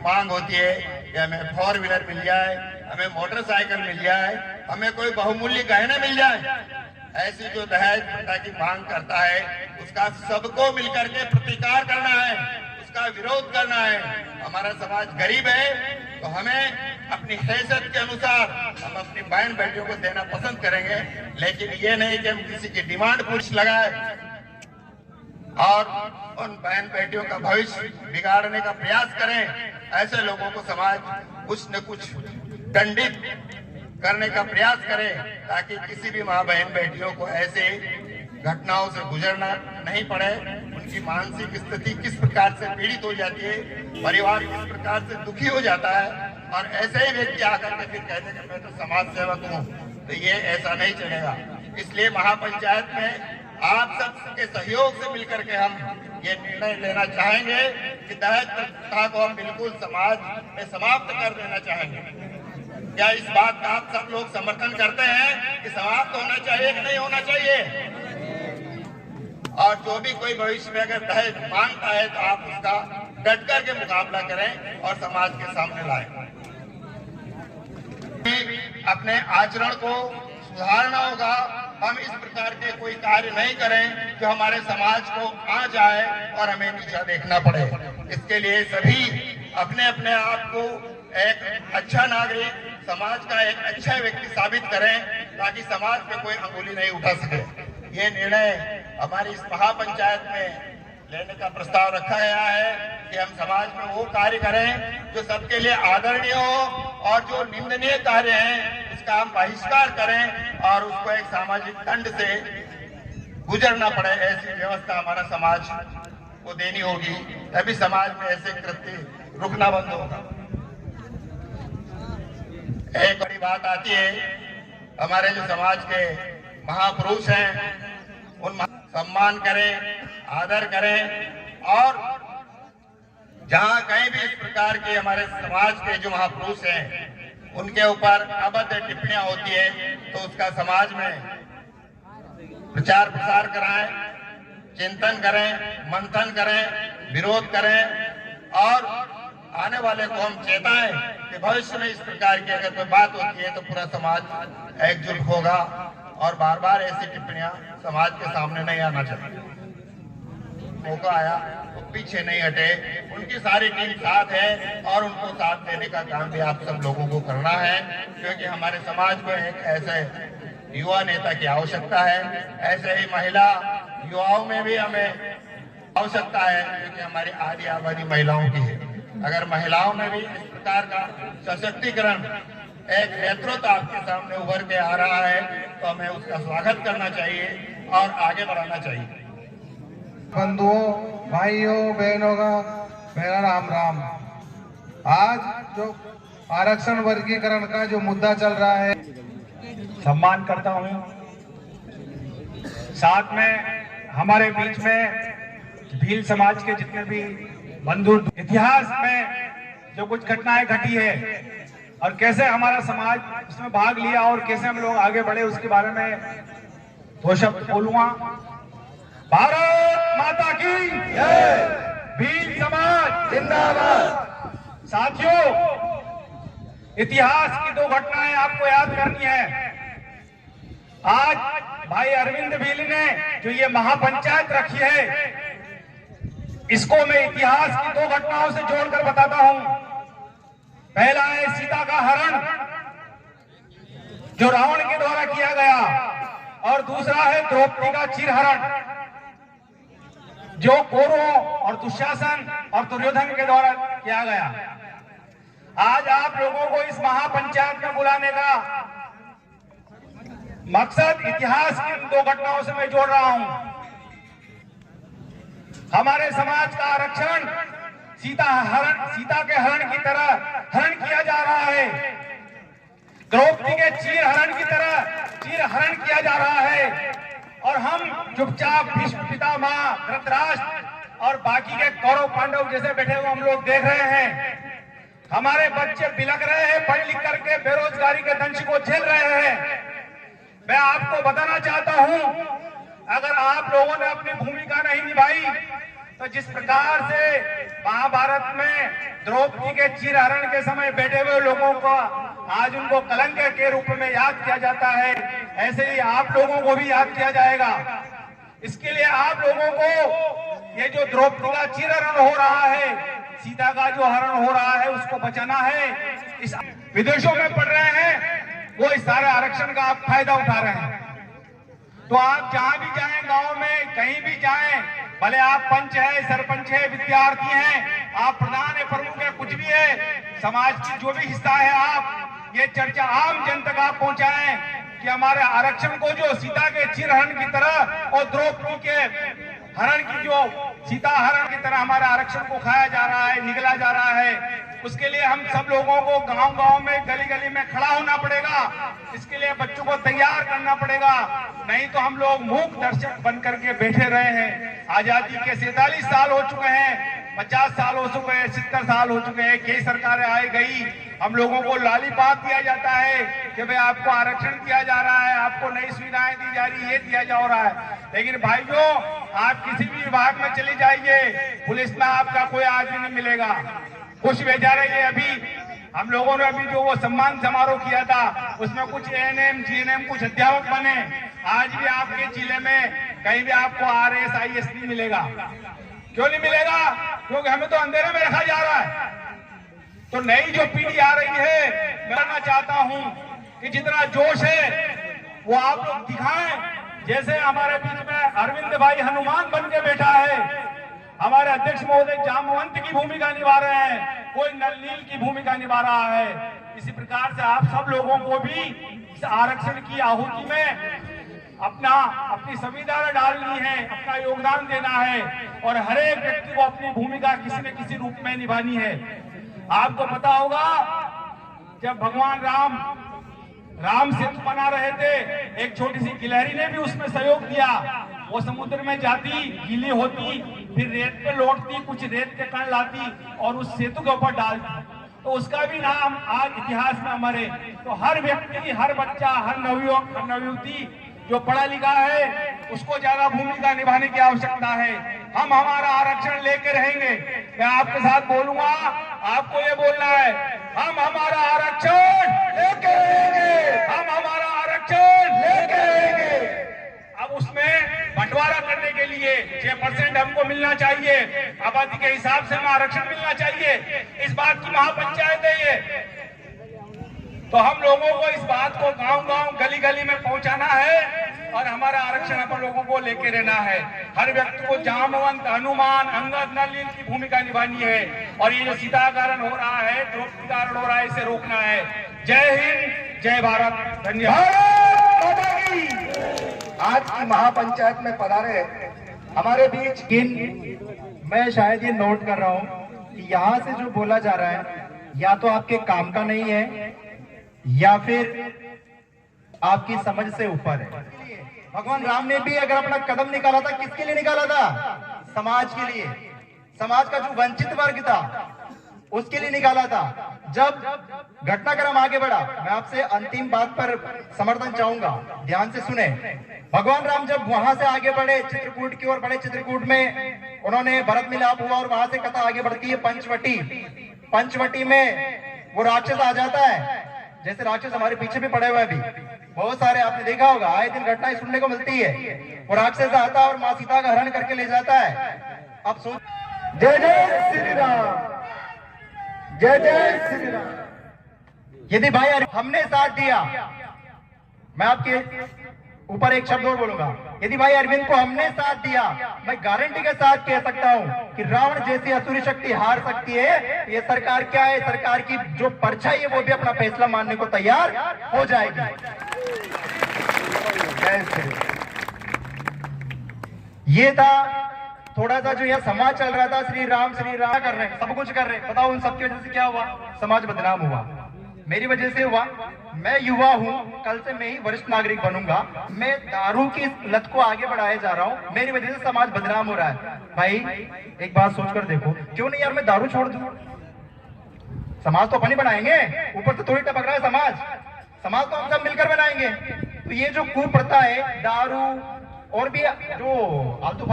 मांग होती है कि हमें 4 व्हीलर मिल जाए, हमें मोटरसाइकिल मिल जाए, हमें कोई बहुमूल्य गहना मिल जाए। ऐसी जो दहेज प्रथा की मांग करता है उसका सबको मिलकर के प्रतिकार करना है, उसका विरोध करना है। हमारा समाज गरीब है तो हमें अपनी हैसियत के अनुसार हम अपनी बहन बेटियों को देना पसंद करेंगे, लेकिन ये नहीं कि हम किसी की डिमांड पूछ लगाए और उन बहन बेटियों का भविष्य बिगाड़ने का प्रयास करें। ऐसे लोगों को समाज कुछ न कुछ दंडित करने का प्रयास करे ताकि किसी भी माँ बहन बेटियों को ऐसे घटनाओं से गुजरना नहीं पड़े। उनकी मानसिक स्थिति किस प्रकार से पीड़ित हो जाती है, परिवार किस प्रकार से दुखी हो जाता है, और ऐसे ही व्यक्ति आकर के फिर कहते हैं मैं तो समाज सेवक हूँ, तो ये ऐसा नहीं चलेगा। इसलिए महापंचायत में आप सबके सहयोग से मिलकर के हम ये निर्णय लेना चाहेंगे कि दहेज प्रथा को हम बिल्कुल समाज में समाप्त कर देना चाहेंगे। क्या इस बात का आप सब लोग समर्थन करते हैं कि समाप्त होना चाहिए कि नहीं होना चाहिए? और जो भी कोई भविष्य में अगर दहेज मांगता है तो आप उसका डट करके मुकाबला करें और समाज के सामने लाएं। अपने आचरण को सुधारना होगा। हम इस प्रकार के कोई कार्य नहीं करें जो हमारे समाज को आ जाए और हमें नीचा देखना पड़े। इसके लिए सभी अपने अपने आप को एक अच्छा नागरिक, समाज का एक अच्छा व्यक्ति साबित करें ताकि समाज पे कोई अंगुली नहीं उठा सके। ये निर्णय हमारी इस महापंचायत में लेने का प्रस्ताव रखा गया है कि हम समाज में वो कार्य करें जो सबके लिए आदरणीय हो, और जो निंदनीय कार्य है उसका हम बहिष्कार करें और उसको एक सामाजिक दंड से गुजरना पड़े। ऐसी व्यवस्था हमारा समाज को देनी होगी, तभी समाज में ऐसे कृत्य रुकना बंद होगा। एक बड़ी बात आती है, हमारे जो समाज के महापुरुष हैं उन सम्मान करें, आदर करें, और जहां कहीं भी इस प्रकार के हमारे समाज के जो महापुरुष हैं उनके ऊपर अभद्र टिप्पणियां होती है तो उसका समाज में प्रचार प्रसार कराएं, चिंतन करें, मंथन करें, विरोध करें, और आने वाले को हम चेताएं कि भविष्य में इस प्रकार की अगर कोई बात होती है तो पूरा समाज एकजुट होगा और बार बार ऐसी टिप्पणियां समाज के सामने नहीं आना चाहिए। मौका आया तो पीछे नहीं हटे, उनकी सारी टीम साथ है और उनको साथ देने का काम भी आप सब लोगों को करना है, क्योंकि हमारे समाज में एक ऐसे युवा नेता की आवश्यकता है। ऐसे ही महिला युवाओं में भी हमें आवश्यकता है, क्योंकि हमारी आधी आबादी महिलाओं की है। अगर महिलाओं में भी इस प्रकार का सशक्तिकरण, एक नेतृत्व आपके सामने उभर के आ रहा है तो हमें उसका स्वागत करना चाहिए और आगे बढ़ाना चाहिए। बंधुओं, भाइयों, बहनों का मेरा राम राम। आज जो आरक्षण वर्गीकरण का जो मुद्दा चल रहा है, सम्मान करता हूं। साथ में हमारे बीच में भील समाज के जितने भी बंधु, इतिहास में जो कुछ घटनाएं घटी है और कैसे हमारा समाज उसमें भाग लिया और कैसे हम लोग आगे बढ़े, उसके बारे में दो शब्द बोलूंगा। भारत माता की जय, भील समाज जिंदाबाद। साथियों, इतिहास की दो घटनाएं आपको याद करनी है। आज भाई अरविंद भील ने जो ये महापंचायत रखी है, इसको मैं इतिहास की दो घटनाओं से जोड़कर बताता हूं। पहला है सीता का हरण जो रावण के द्वारा किया गया, और दूसरा है द्रौपदी का चिरहरण जो कौरवों और दुशासन और दुर्योधन के द्वारा किया गया। आज आप लोगों को इस महापंचायत में बुलाने का मकसद इतिहास की इन दो घटनाओं से मैं जोड़ रहा हूं। हमारे समाज का आरक्षण सीता के हरण की तरह हरण किया जा रहा है, द्रौपदी के चिरहरण की तरह चिरहरण किया जा रहा है, और हम चुपचाप भीष्म पितामह, धृतराष्ट्र और बाकी के कौरव पांडव जैसे बैठे हुए हम लोग देख रहे हैं। हमारे बच्चे बिलक रहे हैं, पढ़ लिख करके बेरोजगारी के दंश को झेल रहे हैं। मैं आपको बताना चाहता हूं, अगर आप लोगों ने अपनी भूमिका नहीं निभाई तो जिस प्रकार से महाभारत में द्रौपदी के चीरहरण के समय बैठे हुए लोगों को आज उनको कलंक के रूप में याद किया जाता है, ऐसे ही आप लोगों को भी याद किया जाएगा। इसके लिए आप लोगों को ये जो द्रौपदी का चीरहरण हो रहा है, सीता का जो हरण हो रहा है, उसको बचाना है। इस विदेशों में पढ़ रहे हैं वो इस सारे आरक्षण का आप फायदा उठा रहे हैं। तो आप जहां भी जाएं, गांव में कहीं भी जाएं, भले आप पंच है, सरपंच है, विद्यार्थी हैं, आप प्रधान है, प्रमुख है, कुछ भी है, समाज की जो भी हिस्सा है, आप ये चर्चा आम जन तक आप पहुंचाएं कि हमारे आरक्षण को जो सीता के चीरहरण की तरह और द्रौपदी के हरण की जो सीता हरण की तरह हमारे आरक्षण को खाया जा रहा है, निगला जा रहा है, उसके लिए हम सब लोगों को गांव-गांव में, गली-गली में खड़ा होना पड़ेगा। इसके लिए बच्चों को तैयार करना पड़ेगा, नहीं तो हम लोग मूक दर्शक बन करके बैठे रहे हैं। आजादी के 47 साल हो चुके हैं, 50 साल हो चुके हैं, 70 साल हो चुके हैं, कई सरकारें आई गई, हम लोगों को लालीपाप दिया जाता है कि भाई आपको आरक्षण दिया जा रहा है, आपको नई सुविधाएं दी जा रही है, ये दिया जा रहा है। लेकिन भाइयों, आप किसी भी विभाग में चले जाइए, पुलिस में आपका कोई आदमी नहीं मिलेगा। कुछ भेजा रही है, अभी हम लोगों ने अभी जो वो सम्मान समारोह किया था, उसमें कुछ एएनएम, जीएनएम, कुछ अध्यापक बने। आज भी आपके जिले में कहीं भी आपको आरएएस, आईएएस नहीं मिलेगा। क्यों नहीं मिलेगा? क्योंकि हमें तो अंधेरे में रखा जा रहा है। तो नई जो पीढ़ी आ रही है, मैं कहना चाहता हूं कि जितना जोश है वो आप लोग दिखाएं। जैसे हमारे बीच में अरविंद भाई हनुमान बन के बैठा है, हमारे अध्यक्ष महोदय जामवंत की भूमिका निभा रहे हैं, कोई नल नील की भूमिका निभा रहा है। इसी प्रकार से आप सब लोगों को भी इस आरक्षण की आहुति में अपनी संविधान डालनी है, अपना योगदान देना है और हर एक व्यक्ति को अपनी भूमिका किसी न किसी रूप में निभानी है। आपको पता होगा, जब भगवान राम सेतु बना रहे थे, एक छोटी सी गिलहरी ने भी उसमें सहयोग दिया। वो समुद्र में जाती, गीली होती, फिर रेत पे लौटती, कुछ रेत के कण लाती और उस सेतु के ऊपर डालती, तो उसका भी नाम आज इतिहास में अमर है। तो हर व्यक्ति, हर बच्चा, हर नवयुवक, हर नवयुवती जो पढ़ा लिखा है, उसको ज्यादा भूमिका निभाने की आवश्यकता है। हम हमारा आरक्षण लेके रहेंगे। मैं आपके साथ बोलूंगा, आपको ये बोलना है, हम हमारा आरक्षण लेके रहेंगे, हम हमारा आरक्षण लेके रहेंगे। अब उसमें बंटवारा करने के लिए 6% हमको मिलना चाहिए, आबादी के हिसाब से हमें आरक्षण मिलना चाहिए। इस बात की महापंचायत है ये। तो हम लोगों को इस बात को गांव-गांव, गली-गली में पहुंचाना है और हमारा आरक्षण अपन लोगों को लेके रहना है। हर व्यक्ति को जामवंत, हनुमान, अंगद, नल की भूमिका निभानी है और ये जो सीता हरण हो रहा है, द्रौपदी का हरण हो रहा है, इसे रोकना है। जय हिंद, जय भारत, धन्यवाद। आज की महापंचायत में पधारे हमारे बीच मैं शायद ये नोट कर रहा हूँ कि यहाँ से जो बोला जा रहा है या तो आपके काम का नहीं है या फिर आपकी समझ से ऊपर है। भगवान राम ने भी अगर अपना कदम निकाला था, किसके लिए निकाला था? समाज के लिए, समाज का जो वंचित वर्ग था उसके लिए निकाला था। जब घटनाक्रम आगे बढ़ा, मैं आपसे अंतिम बात पर समर्थन चाहूंगा, ध्यान से सुने। भगवान राम जब वहां से आगे बढ़े चित्रकूट की ओर बढ़े, चित्रकूट में उन्होंने भरत मिलाप हुआ और वहां से कथा आगे बढ़ती है पंचवटी। पंचवटी में वो राक्षस आ जाता है, जैसे राक्षस हमारे पीछे भी पड़े हुए, भी बहुत सारे आपने देखा होगा, आए दिन घटनाएं सुनने को मिलती है। वो राक्षस आता है और माँ सीता का हरण करके ले जाता है। अब सोच, जय जय श्री राम, जय जय श्री राम। यदि भाई हमने साथ दिया, मैं आपके ऊपर एक शब्द और बोलूंगा, यदि भाई अरविंद को हमने साथ दिया, मैं गारंटी के साथ कह सकता हूं कि रावण जैसी असुरी शक्ति हार सकती है। ये सरकार क्या है, सरकार की जो परछाई है वो भी अपना फैसला मानने को तैयार हो जाएगी। ये था थोड़ा सा जो यह समाज चल रहा था, श्री राम कर रहे हैं, सब कुछ कर रहे हैं। बताओ उन सबकी वजह से क्या हुआ? समाज बदनाम हुआ, मेरी वजह से हुआ। मैं युवा हूं, कल से मैं ही वरिष्ठ नागरिक बनूंगा। मैं दारू की लत को आगे बढ़ाए जा रहा हूं, मेरी वजह से समाज बदनाम हो रहा है। भाई एक बात सोचकर देखो, क्यों नहीं यार मैं दारू छोड़ दूं? समाज तो अपन ही बनाएंगे, ऊपर तो थोड़ी टपक रहा है समाज, समाज तो हम सब मिलकर बनाएंगे। तो ये जो कुप्रथा है, दारू और भी जो आलतू फालतू